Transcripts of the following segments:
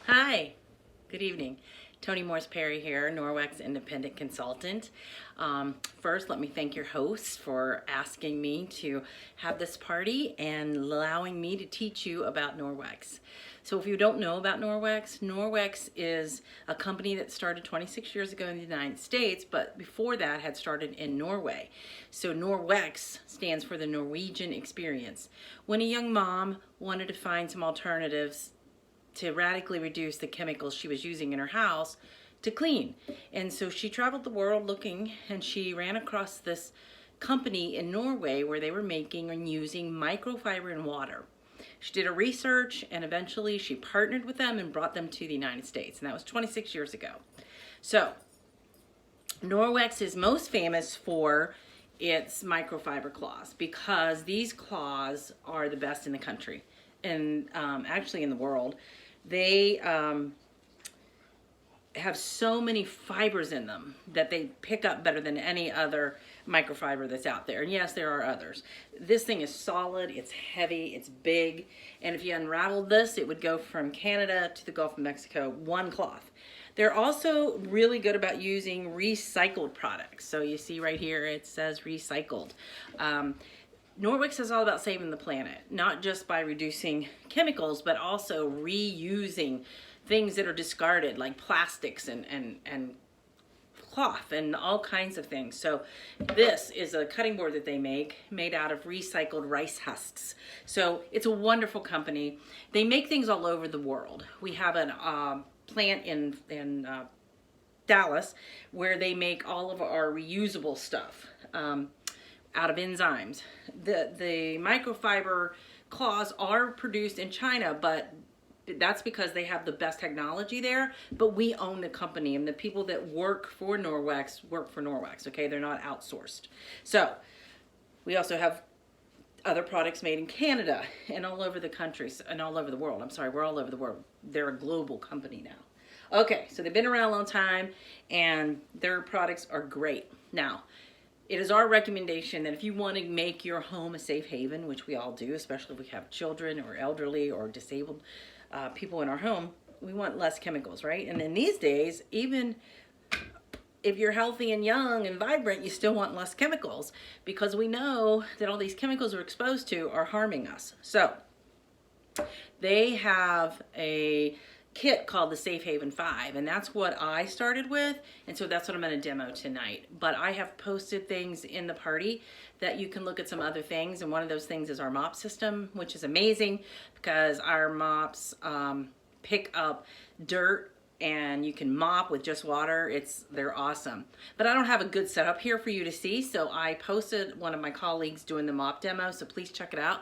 Hi, good evening. Tony Morse Perry here, Norwex Independent Consultant. First, let me thank your host for asking me to have this party and allowing me to teach you about Norwex. So if you don't know about Norwex, Norwex is a company that started 26 years ago in the United States, but before that had started in Norway. So Norwex stands for the Norwegian experience. When a young mom wanted to find some alternatives to radically reduce the chemicals she was using in her house to clean. And so she traveled the world looking, and she ran across this company in Norway where they were making and using microfiber in water. She did a research, and eventually she partnered with them and brought them to the United States, and that was 26 years ago. So Norwex is most famous for its microfiber cloths because these cloths are the best in the country and actually in the world. They have so many fibers in them that they pick up better than any other microfiber that's out there. And yes, there are others. This thing is solid, it's heavy, it's big, and if you unraveled this, it would go from Canada to the Gulf of Mexico, one cloth. They're also really good about using recycled products. So you see right here, it says recycled. Norwex is all about saving the planet, not just by reducing chemicals, but also reusing things that are discarded, like plastics and cloth and all kinds of things. So this is a cutting board that they make made out of recycled rice husks. So it's a wonderful company. They make things all over the world. We have a plant in Dallas where they make all of our reusable stuff. Out of enzymes. The microfiber cloths are produced in China, but that's because they have the best technology there, but we own the company, and the people that work for Norwex, okay? They're not outsourced. So we also have other products made in Canada and all over the country, and all over the world. I'm sorry, we're all over the world. They're a global company now. Okay, so they've been around a long time, and their products are great. Now, it is our recommendation that if you want to make your home a safe haven, which we all do, especially if we have children or elderly or disabled people in our home, we want less chemicals, right? And then these days, even if you're healthy and young and vibrant, you still want less chemicals because we know that all these chemicals we're exposed to are harming us. So they have a kit called the Safe Haven 5, and that's what I started with, and so that's what I'm going to demo tonight. But I have posted things in the party that you can look at some other things, and one of those things is our mop system, which is amazing because our mops pick up dirt and you can mop with just water. They're awesome. But I don't have a good setup here for you to see, so I posted one of my colleagues doing the mop demo, so please check it out,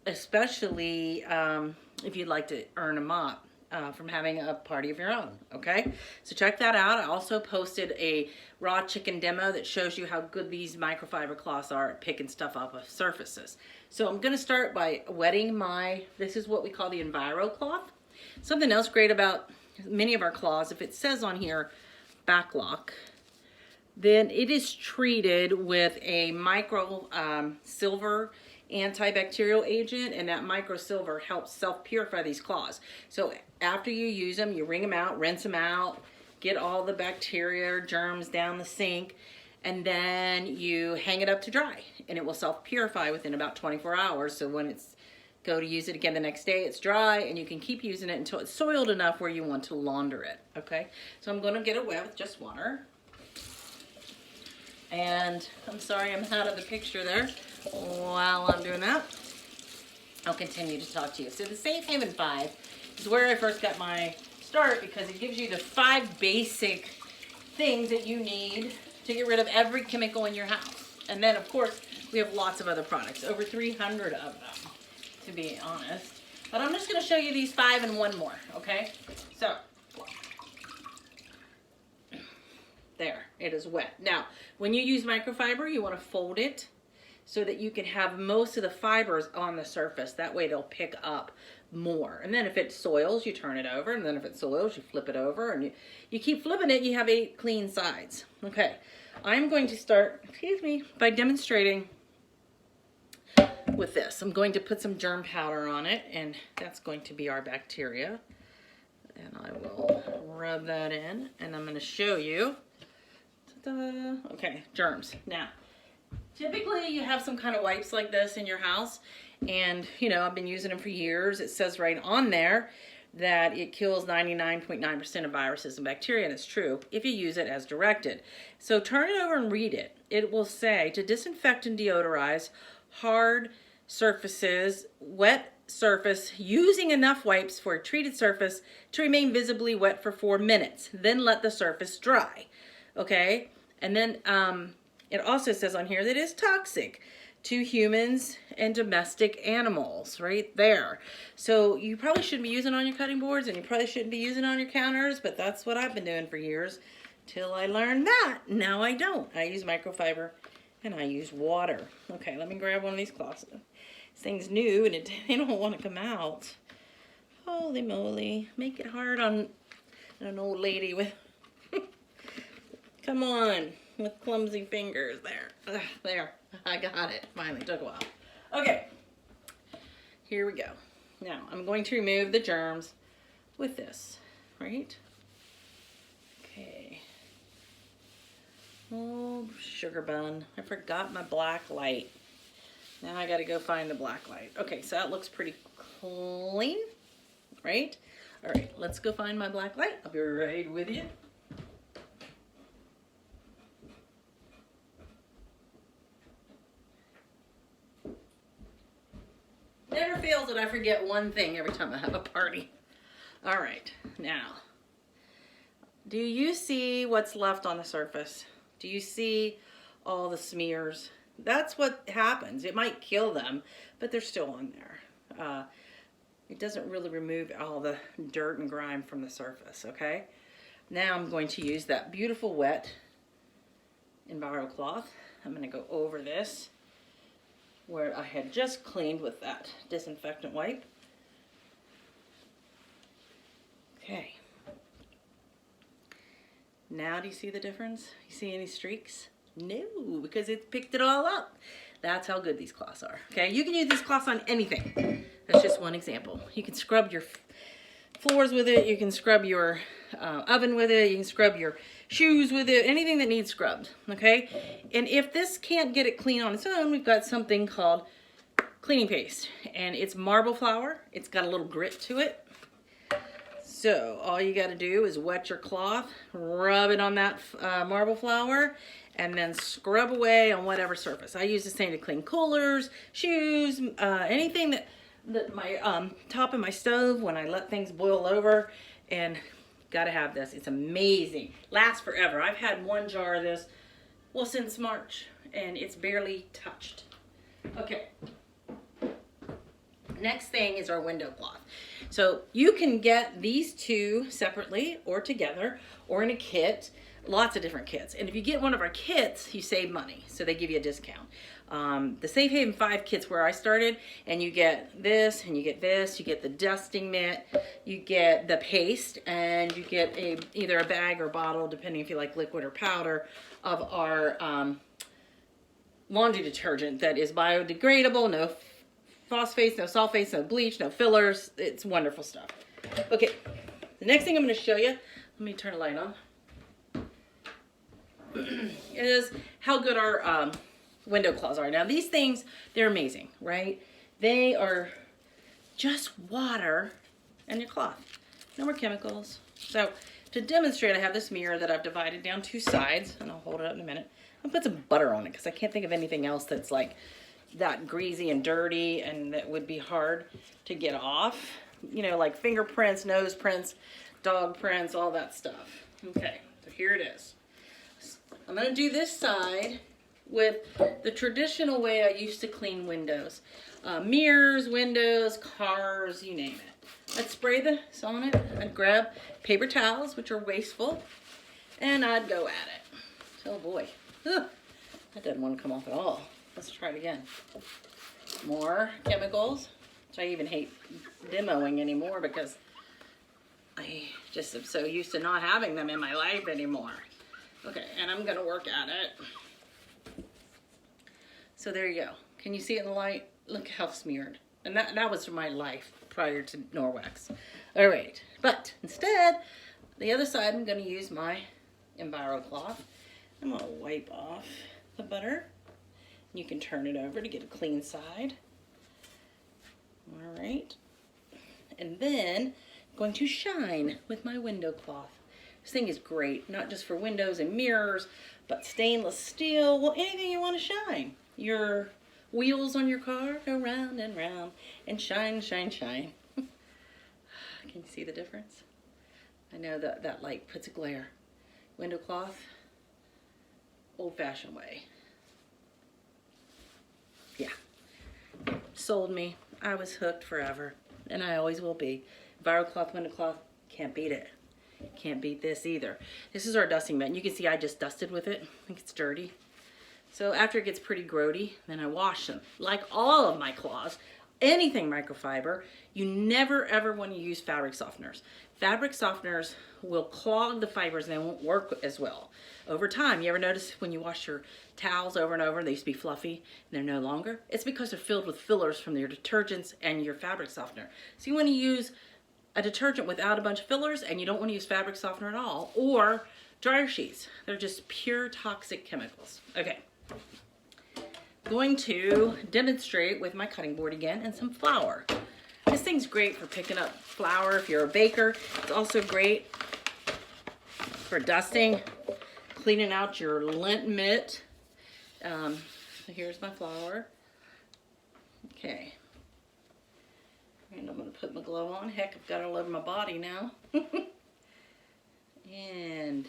especially if you'd like to earn a mop from having a party of your own, okay? So check that out. I also posted a raw chicken demo that shows you how good these microfiber cloths are at picking stuff up off surfaces. So I'm gonna start by wetting this is what we call the Enviro cloth. Something else great about many of our cloths, if it says on here backlock, then it is treated with a micro silver antibacterial agent, and that microsilver helps self-purify these cloths. So after you use them, you wring them out, rinse them out, get all the bacteria or germs down the sink, and then you hang it up to dry, and it will self-purify within about 24 hours. So when go to use it again the next day, it's dry, and you can keep using it until it's soiled enough where you want to launder it, okay? So I'm gonna get it wet with just water. And I'm sorry I'm out of the picture there. While I'm doing that, I'll continue to talk to you. So the Safe Haven 5 is where I first got my start because it gives you the 5 basic things that you need to get rid of every chemical in your house. And then, of course, we have lots of other products, over 300 of them, to be honest. But I'm just going to show you these 5 and one more, okay? So there, it is wet. Now, when you use microfiber, you want to fold it so that you can have most of the fibers on the surface. That way they'll pick up more. And then if it soils, you turn it over. And then if it soils, you flip it over. And you keep flipping it, you have 8 clean sides. Okay, I'm going to start, by demonstrating with this. I'm going to put some germ powder on it, and that's going to be our bacteria. And I will rub that in, and I'm going to show you. Ta-da. Okay, germs. Now, typically you have some kind of wipes like this in your house, and you know, I've been using them for years. It says right on there that it kills 99.9% of viruses and bacteria, and it's true if you use it as directed. So turn it over and read it. It will say to disinfect and deodorize hard surfaces, wet surface, using enough wipes for a treated surface to remain visibly wet for 4 minutes. Then let the surface dry. Okay? And then it also says on here that it is toxic to humans and domestic animals, right there. So you probably shouldn't be using it on your cutting boards, and you probably shouldn't be using it on your counters, but that's what I've been doing for years till I learned that. Now I don't. I use microfiber and I use water. Okay, let me grab one of these cloths. This thing's new and they don't want to come out. Holy moly. Make it hard on an old lady with, come on, with clumsy fingers. There. There. I got it. Finally. Took a while. Okay. Here we go. Now, I'm going to remove the germs with this, right? Okay. Oh, sugar bun. I forgot my black light. Now I got to go find the black light. Okay, so that looks pretty clean, right? All right, let's go find my black light. I'll be right with you. Never fails that I forget one thing every time I have a party. All right, now, do you see what's left on the surface? Do you see all the smears? That's what happens. It might kill them, but they're still on there. It doesn't really remove all the dirt and grime from the surface, okay? Now I'm going to use that beautiful wet Enviro cloth. I'm going to go over this where I had just cleaned with that disinfectant wipe. Okay. Now do you see the difference? You see any streaks? No, because it picked it all up. That's how good these cloths are. Okay, you can use these cloths on anything. That's just one example. You can scrub your floors with it. You can scrub your oven with it. You can scrub your shoes with it. Anything that needs scrubbed. Okay, and if this can't get it clean on its own, we've got something called cleaning paste, and it's marble flour. It's got a little grit to it. So all you got to do is wet your cloth, rub it on that marble flour, and then scrub away on whatever surface. I use the same to clean coolers, shoes, anything that my top of my stove when I let things boil over. And gotta have this. It's amazing. Lasts forever. I've had one jar of this, well, since March, and it's barely touched. Okay. Next thing is our window cloth. So you can get these two separately or together or in a kit. Lots of different kits. And if you get one of our kits, you save money. So they give you a discount. The Safe Haven 5 kits where I started, and you get this, and you get this, you get the dusting mitt, you get the paste, and you get either a bag or bottle, depending if you like liquid or powder, of our laundry detergent that is biodegradable, no phosphates, no sulfates, no bleach, no fillers. It's wonderful stuff. Okay, the next thing I'm going to show you, let me turn the light on, is how good our window cloths are. Now these things, they're amazing, right? They are just water and your cloth. No more chemicals. So to demonstrate, I have this mirror that I've divided down 2 sides, and I'll hold it up in a minute. I'll put some butter on it because I can't think of anything else that's like that greasy and dirty and that would be hard to get off. You know, like fingerprints, nose prints, dog prints, all that stuff. Okay, so here it is. I'm going to do this side with the traditional way I used to clean windows. Mirrors, windows, cars, you name it. I'd spray this on it. I'd grab paper towels, which are wasteful, and I'd go at it. Oh boy. Ugh, that doesn't want to come off at all. Let's try it again. More chemicals, which I even hate demoing anymore because I just am so used to not having them in my life anymore. Okay, and I'm gonna work at it. So there you go. Can you see it in the light? Look how smeared. And that was my life. prior to Norwex. All right, but instead, the other side, I'm going to use my Enviro cloth. I'm going to wipe off the butter. You can turn it over to get a clean side. All right, and then I'm going to shine with my window cloth. This thing is great, not just for windows and mirrors, but stainless steel, well, anything you want to shine. Your wheels on your car go round and round and shine, shine, shine. Can you see the difference? I know that light puts a glare. Window cloth, old-fashioned way. Yeah, sold me. I was hooked forever, and I always will be. Enviro cloth, window cloth, can't beat it. Can't beat this either. This is our dusting mat. You can see I just dusted with it. I think it's dirty. So after it gets pretty grody, then I wash them. Like all of my cloths, anything microfiber, you never ever want to use fabric softeners. Fabric softeners will clog the fibers and they won't work as well. Over time, you ever notice when you wash your towels over and over, they used to be fluffy and they're no longer? It's because they're filled with fillers from your detergents and your fabric softener. So you want to use a detergent without a bunch of fillers, and you don't want to use fabric softener at all, or dryer sheets. They're just pure toxic chemicals. Okay. Going to demonstrate with my cutting board again and some flour. This thing's great for picking up flour if you're a baker. It's also great for dusting, cleaning out your lint mitt. Here's my flour. Okay. And I'm going to put my glove on. Heck, I've got it all over my body now. And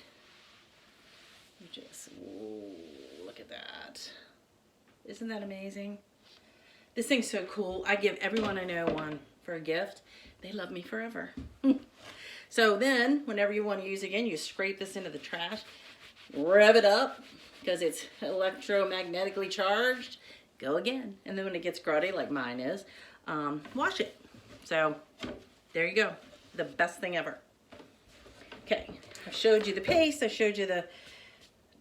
just, whoa, look at that. Isn't that amazing? This thing's so cool. I give everyone I know one for a gift. They love me forever. So then, whenever you want to use it again, you scrape this into the trash, rev it up, because it's electromagnetically charged. Go again. And then when it gets grody, like mine is, wash it. So there you go. The best thing ever. Okay, I showed you the paste, I showed you the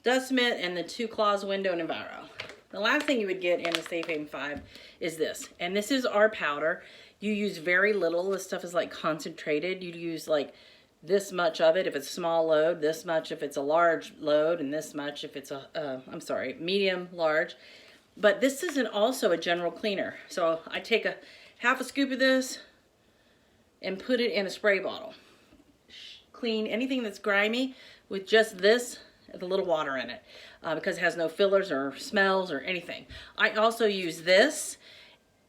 dust mitt and the 2 claws window and Enviro. The last thing you would get in the Safe Haven 5 is this. And this is our powder. You use very little. This stuff is like concentrated. You'd use like this much of it if it's a small load, this much if it's a large load, and this much if it's a, medium, large. But this isn't also a general cleaner. So I take a half a scoop of this and put it in a spray bottle. Clean anything that's grimy with just this, with a little water in it, because it has no fillers or smells or anything. I also use this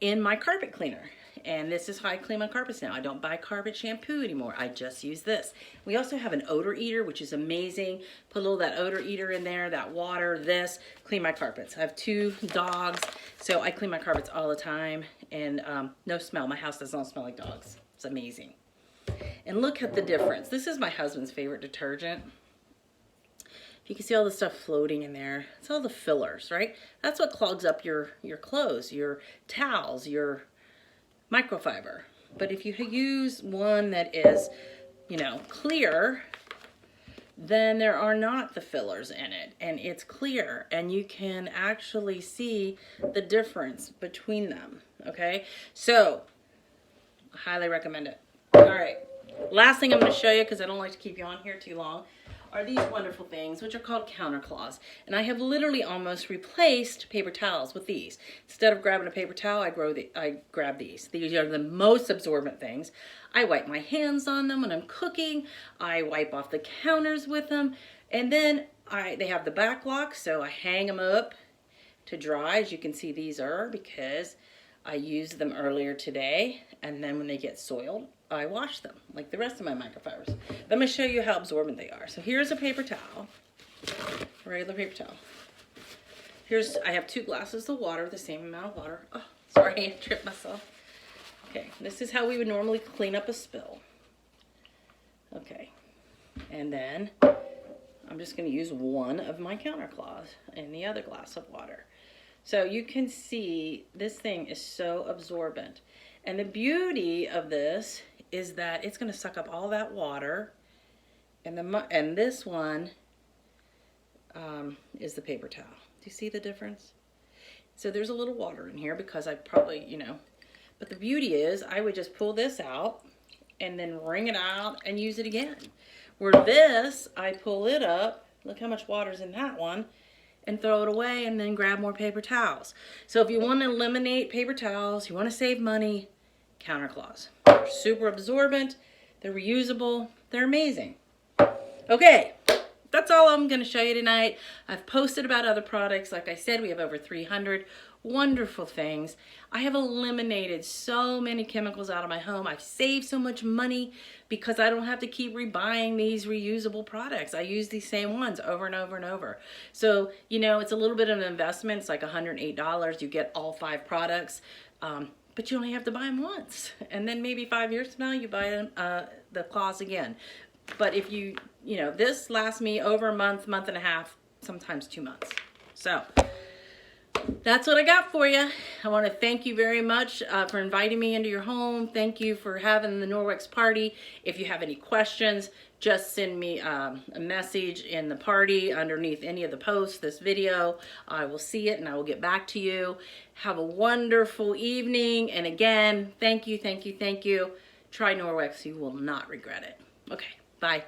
in my carpet cleaner, and this is how I clean my carpets now. I don't buy carpet shampoo anymore. I just use this. We also have an odor eater, which is amazing. Put a little of that odor eater in there, that water, this, clean my carpets. I have 2 dogs, so I clean my carpets all the time, and no smell. My house does not smell like dogs. It's amazing. And look at the difference. This is my husband's favorite detergent. You can see all the stuff floating in there. It's all the fillers, right? That's what clogs up your clothes, your towels, your microfiber. But if you use one that is, clear, then there are not the fillers in it, and it's clear, and you can actually see the difference between them, okay? So, I highly recommend it. All right, last thing I'm going to show you, because I don't like to keep you on here too long, are these wonderful things, which are called counter claws. And I have literally almost replaced paper towels with these. Instead of grabbing a paper towel, I grab these. These are the most absorbent things. I wipe my hands on them when I'm cooking. I wipe off the counters with them. And then they have the back lock, so I hang them up to dry. As you can see, these are because I used them earlier today. And then when they get soiled, I wash them like the rest of my microfibers. But I'm going to show you how absorbent they are. So here's a paper towel, a regular paper towel. I have 2 glasses of water, the same amount of water. Oh, sorry, I tripped myself. Okay, this is how we would normally clean up a spill. Okay, and then I'm just going to use one of my counter claws in the other glass of water. So you can see this thing is so absorbent. And the beauty of this is that it's going to suck up all that water, and this one is the paper towel. Do you see the difference? So there's a little water in here because I probably, But the beauty is I would just pull this out and then wring it out and use it again. Where this, I pull it up, look how much water's in that one, and throw it away and then grab more paper towels. So if you want to eliminate paper towels, you want to save money, Counterclaws. They're super absorbent, they're reusable, they're amazing. Okay, that's all I'm going to show you tonight. I've posted about other products. Like I said, we have over 300 wonderful things. I have eliminated so many chemicals out of my home. I've saved so much money because I don't have to keep rebuying these reusable products. I use these same ones over and over and over. So, you know, it's a little bit of an investment. It's like $108. You get all 5 products. But you only have to buy them once. And then maybe 5 years from now, you buy them, the claws again. But if you know, this lasts me over a month, month and a half, sometimes 2 months. So that's what I got for you. I want to thank you very much for inviting me into your home. Thank you for having the Norwex party. If you have any questions, just send me a message in the party underneath any of the posts, this video. I will see it and I will get back to you. Have a wonderful evening. And again, thank you, thank you, thank you. Try Norwex. You will not regret it. Okay, bye.